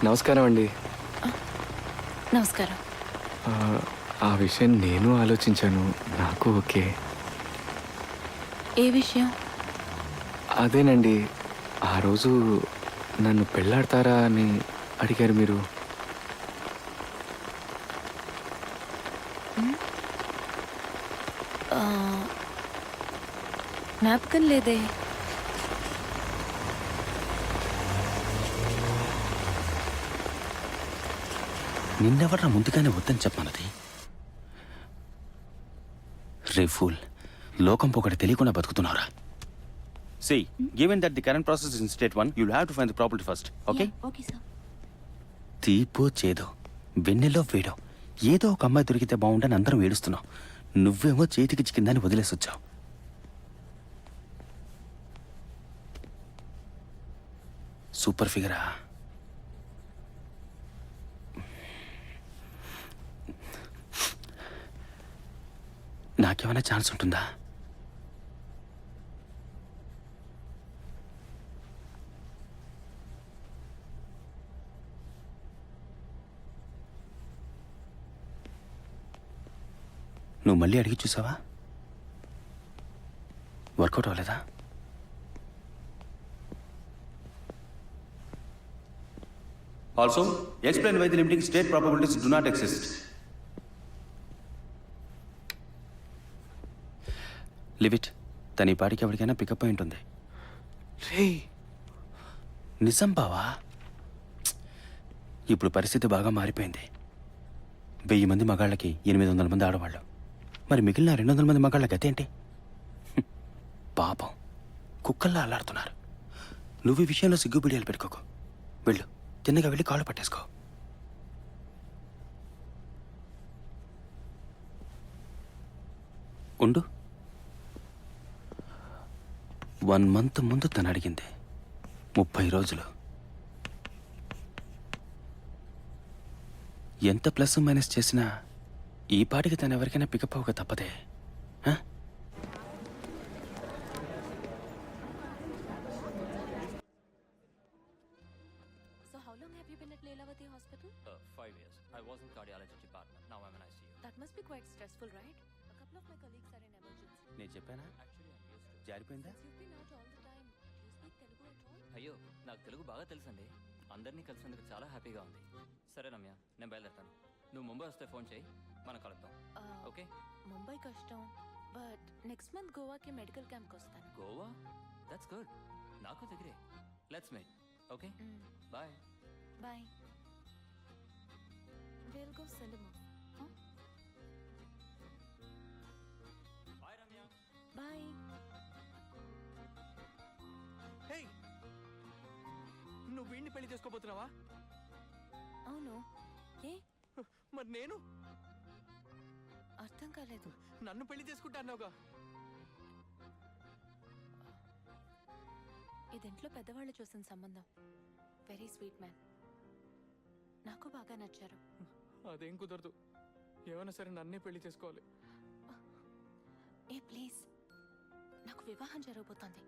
నమస్కారం అండి. నమస్కారం. ఆ విషయం నేను ఆలోచించాను. నాకు ఓకే. ఏ విషయం? అదేనండి, ఆ రోజు నన్ను పెళ్ళాడతారా అని అడిగారు మీరు. జ్ఞాపకం లేదే. నిన్నెవడ్రా ముందుగానే వద్దని చెప్పమన్నది? రే ఫూల్, లోకం పొగడి తెలియకుండా బతుకుతున్నారా? See, given that the current process is in state 1, you'll have to find the property first, okay? Okay sir. తీపో చేదో, వెన్నెల్లో వేడో, ఏదో ఒక అమ్మాయి దొరికితే బాగుండని అందరం ఏడుస్తున్నాం. నువ్వేమో చేతికి చిక్కిందని వదిలేసి వచ్చావు. సూపర్ ఫిగరా. నాకేమైనా ఛాన్స్ ఉంటుందా? నువ్వు మళ్ళీ అడిగి చూసావా? వర్కౌట్ అవ్వలేదా? Also, explain why the limiting state probabilities do not exist. Leave it. తన ఈ పాటికి ఎవరికైనా పికప్ అయి ఉంటుంది. రే, నిజం బావా. ఇప్పుడు పరిస్థితి బాగా మారిపోయింది. 1000 మంది మగాళ్ళకి 800 మంది ఆడవాళ్ళు. మరి మిగిలిన 200 మంది మగాళ్ళ గతి ఏంటి? పాపం, కుక్కల్లా అల్లాడుతున్నారు. నువ్వు ఈ విషయంలో సిగ్గుబిడియాలు పెట్టుకోకు. వెళ్ళు, తిన్నగా వెళ్ళి కాళ్ళు పట్టేసుకో. ఉండు. 1 month ముందు తను అడిగింది 30 రోజులు. ఎంత ప్లస్ మైనస్ చేసినా ఈ పాటికి తను ఎవరికైనా పికప్ అవ్వక తప్పదే. So how long have you been at Leelavati Hospital? 5 years. I was in cardiology department. Now I'm in ICU. That must be quite stressful, right? A couple of my colleagues are in emergency. నేను చెప్పానా? Actually, I'm used to. జారిపోయిందా? Since you've been out all the time, do you speak Telugu at all? అయ్యో, నాకు తెలుగు బాగా తెలుసండి. అందరినీ కలిసినందుకు చాలా హ్యాపీగా ఉంది. సరే రమ్య, నేను బయలుదేరుతాను. నువ్వు ముంబై వస్తే ఫోన్ చేయి, మనం కలుద్దాం. ఓకే? ముంబై కష్టం, బట్ నెక్స్ట్ మంత్ గోవాకి మెడికల్ క్యాంప్కి వస్తాను. గోవా? That's good. నాకు దగ్గరే. Let's meet. Okay? Bye. Bye. We'll go cinema. Huh? Bye Ramya. Bye. Hey, నువ్వు వీడిని పెళ్లి చేసుకోబోతున్నావా? అవును. ఏ? మరి నేను అర్థం కాలేదు. నన్ను పెళ్లి చేసుకుంటా అన్నావుగా. ఇది ఇంట్లో పెద్దవాళ్ళు చూసిన సంబంధం. Very sweet man. నాకు బాగా నచ్చారు. అదేం కుదరదు. ఏమైనా సరే నన్నే పెళ్లి చేసుకోవాలి. ఏ ప్లీజ్, నాకు వివాహం జరగబోతోంది.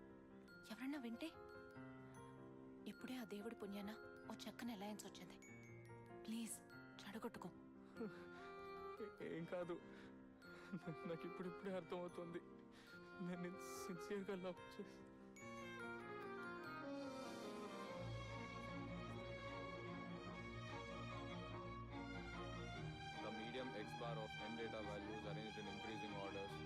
ఎవరన్నా వింటే? ఇప్పుడే ఆ దేవుడి పుణ్యాన ఓ చక్కని అలయన్స్ వచ్చింది. ప్లీజ్ చెడగొట్టుకో. ఏం కాదు, నాకు ఇప్పుడిప్పుడే అర్థమవుతుంది. నేను సిన్సియర్గా లవ్ చేసి The medium X bar of n data values arranged in increasing orders.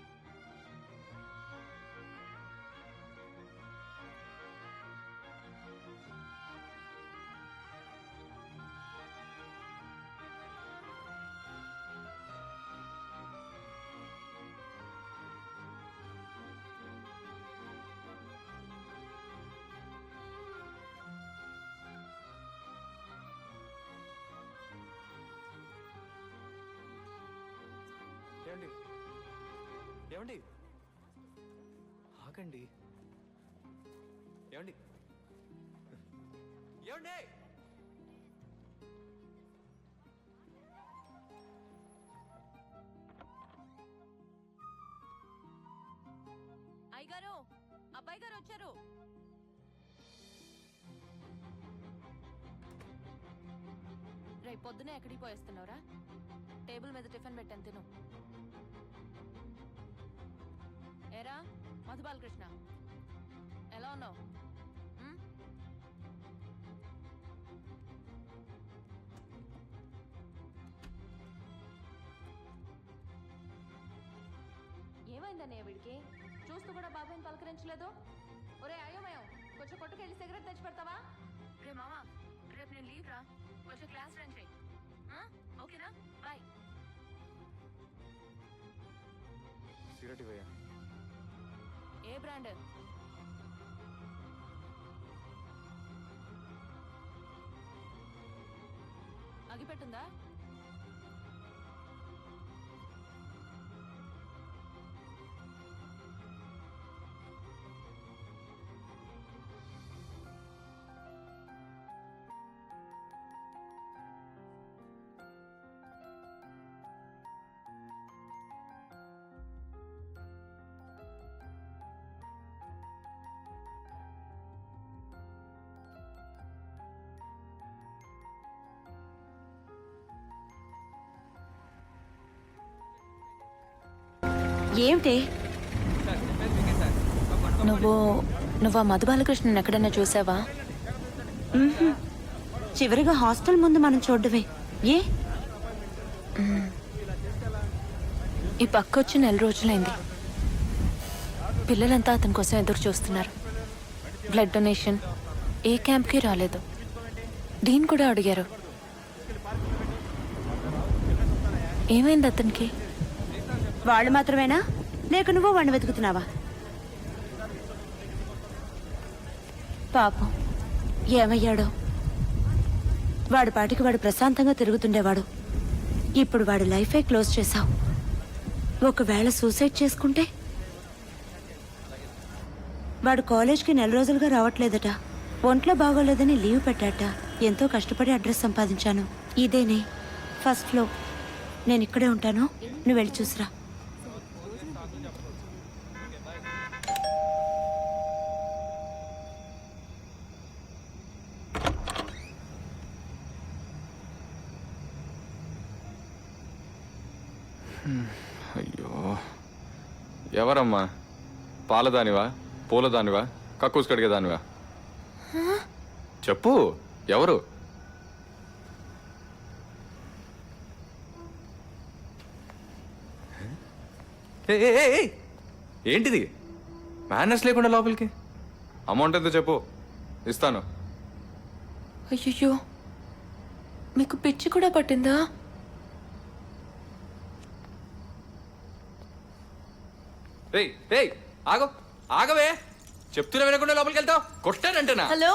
ఏమండి, ఏమండి, ఆగండి. ఏమండి, ఏమండి, అయ్యగారు, అబ్బాయి గారు వచ్చారు. రేపు పొద్దునే ఎక్కడికి పోయేస్తున్నావురా? టేబుల్ మీద టిఫిన్ పెట్టాను, తిను. ఏరా మధుబాలకృష్ణ, ఎలా ఉన్నావు? ఏమైందన్నయ్య వీడికి? చూస్తూ కూడా బాబాయ్ని పలకరించలేదు. ఒరే అయోమయం, కొంచెం కొట్టుకెళ్ళి సిగరెట్ తెచ్చి పెడతావా? రే మామా, రేపు నేను లీవ్ రా, కొంచెం క్లాస్ రన్ చేయి. ఓకేనా? బాయ్. సిగరెట్ ఇవ్వయ్యా. ఏ బ్రాండ్? అగిపెట్టుందా? ఏమిటి? నువ్వు ఆ మధుబాలకృష్ణన్ ఎక్కడైనా చూసావా? చివరిగా హాస్టల్ ముందు మనం చూడడమే. ఏ ఈ పక్క వచ్చి 4 రోజులైంది. పిల్లలంతా అతని కోసం ఎదురు చూస్తున్నారు. బ్లడ్ డొనేషన్ ఏ క్యాంప్కి రాలేదు. డీన్ కూడా అడిగారు. ఏమైంది అతనికి? వాళ్ళు మాత్రమేనా, లేక నువ్వు వాడిని వెతుకుతున్నావా? పాపం, ఏమయ్యాడో. వాడి పాటికి వాడు ప్రశాంతంగా తిరుగుతుండేవాడు. ఇప్పుడు వాడి లైఫే క్లోజ్ చేశావు. ఒకవేళ సూసైడ్ చేసుకుంటే? వాడు కాలేజ్కి 4 రోజులుగా రావట్లేదట. ఒంట్లో బాగోలేదని లీవ్ పెట్టాట. ఎంతో కష్టపడి అడ్రస్ సంపాదించాను. ఇదేనే ఫస్ట్ ఫ్లోర్. నేను ఇక్కడే ఉంటాను, నువ్వు వెళ్ళి చూసిరా. అయ్యో, ఎవరమ్మా? పాలదానివా, పూలదానివా, కక్కూసు కడిగేదానివా? చెప్పు, ఎవరు? ఏంటిది? మేనర్స్ లేకుండా లోపలికి? అమౌంట్ ఎంతో చెప్పు, ఇస్తాను. అయ్యో, మీకు పిచ్చి కూడా పట్టిందా? ఆగవే, చెప్తున్నా వినకుండా లోపలికి వెళ్తావు. కొట్టానంటేనా? హలో,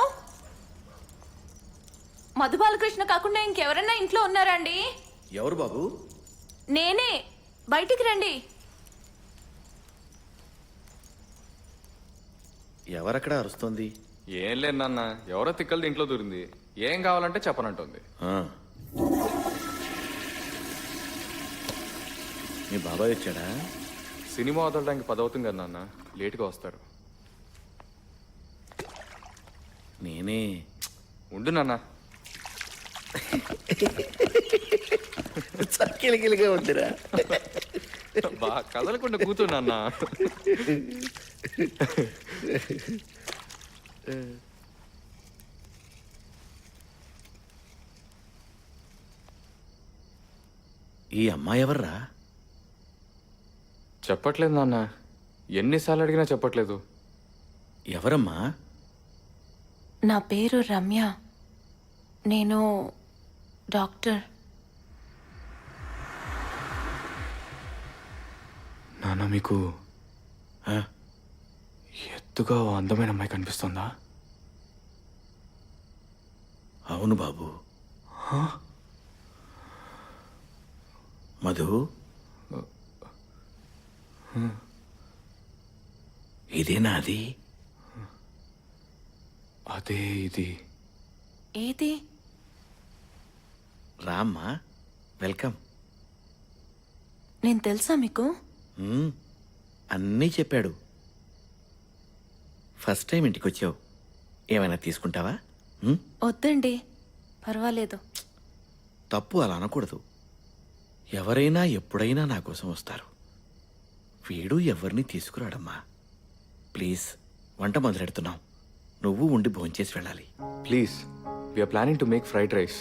మధుబాలకృష్ణ కాకుండా ఇంకెవరన్నా ఇంట్లో ఉన్నారా అండి? ఎవరు బాబు? నేనే, బయటికి రండి. ఎవరక్కడ అరుస్తోంది? ఏం లేదు నాన్న, ఎవరో తిక్కలది ఇంట్లో దూరింది. ఏం కావాలంటే చెప్పనంటుంది. మీ బాబాయ్ వచ్చాడా? సినిమా వదలడానికి 10 అవుతుంది కదా నాన్న, లేటుగా వస్తారు. నేనే. ఉండు నాన్న. చక్కిలిగిలిగా ఉందిరా. బా కదలకుండా కూర్చో నాన్న. ఈ అమ్మాయి ఎవర్రా? చెప్పట్లేదు నాన్న, ఎన్నిసార్లు అడిగినా చెప్పట్లేదు. ఎవరమ్మా? నా పేరు రమ్య, నేను డాక్టర్. నాన్న, మీకు ఎత్తుగా ఓ అందమైన అమ్మాయి కనిపిస్తుందా? అవును బాబు. మధు, ఇదేనా అది? అదే ఇది. ఏది? రామ్మా, వెల్కమ్. నేను తెలుసా మీకు? అన్నీ చెప్పాడు. ఫస్ట్ టైం ఇంటికి వచ్చావు, ఏమైనా తీసుకుంటావా? వద్దండి, పర్వాలేదు. తప్పు అలా అనకూడదు. ఎవరైనా ఎప్పుడైనా నా కోసం వస్తారు. వీడు ఎవరిని తీసుకురాడమ్మా. ప్లీజ్, వంట మొదలెడుతున్నాం. నువ్వు ఉండి భోంచేసి వెళ్ళాలి. Please, we are planning to make fried rice.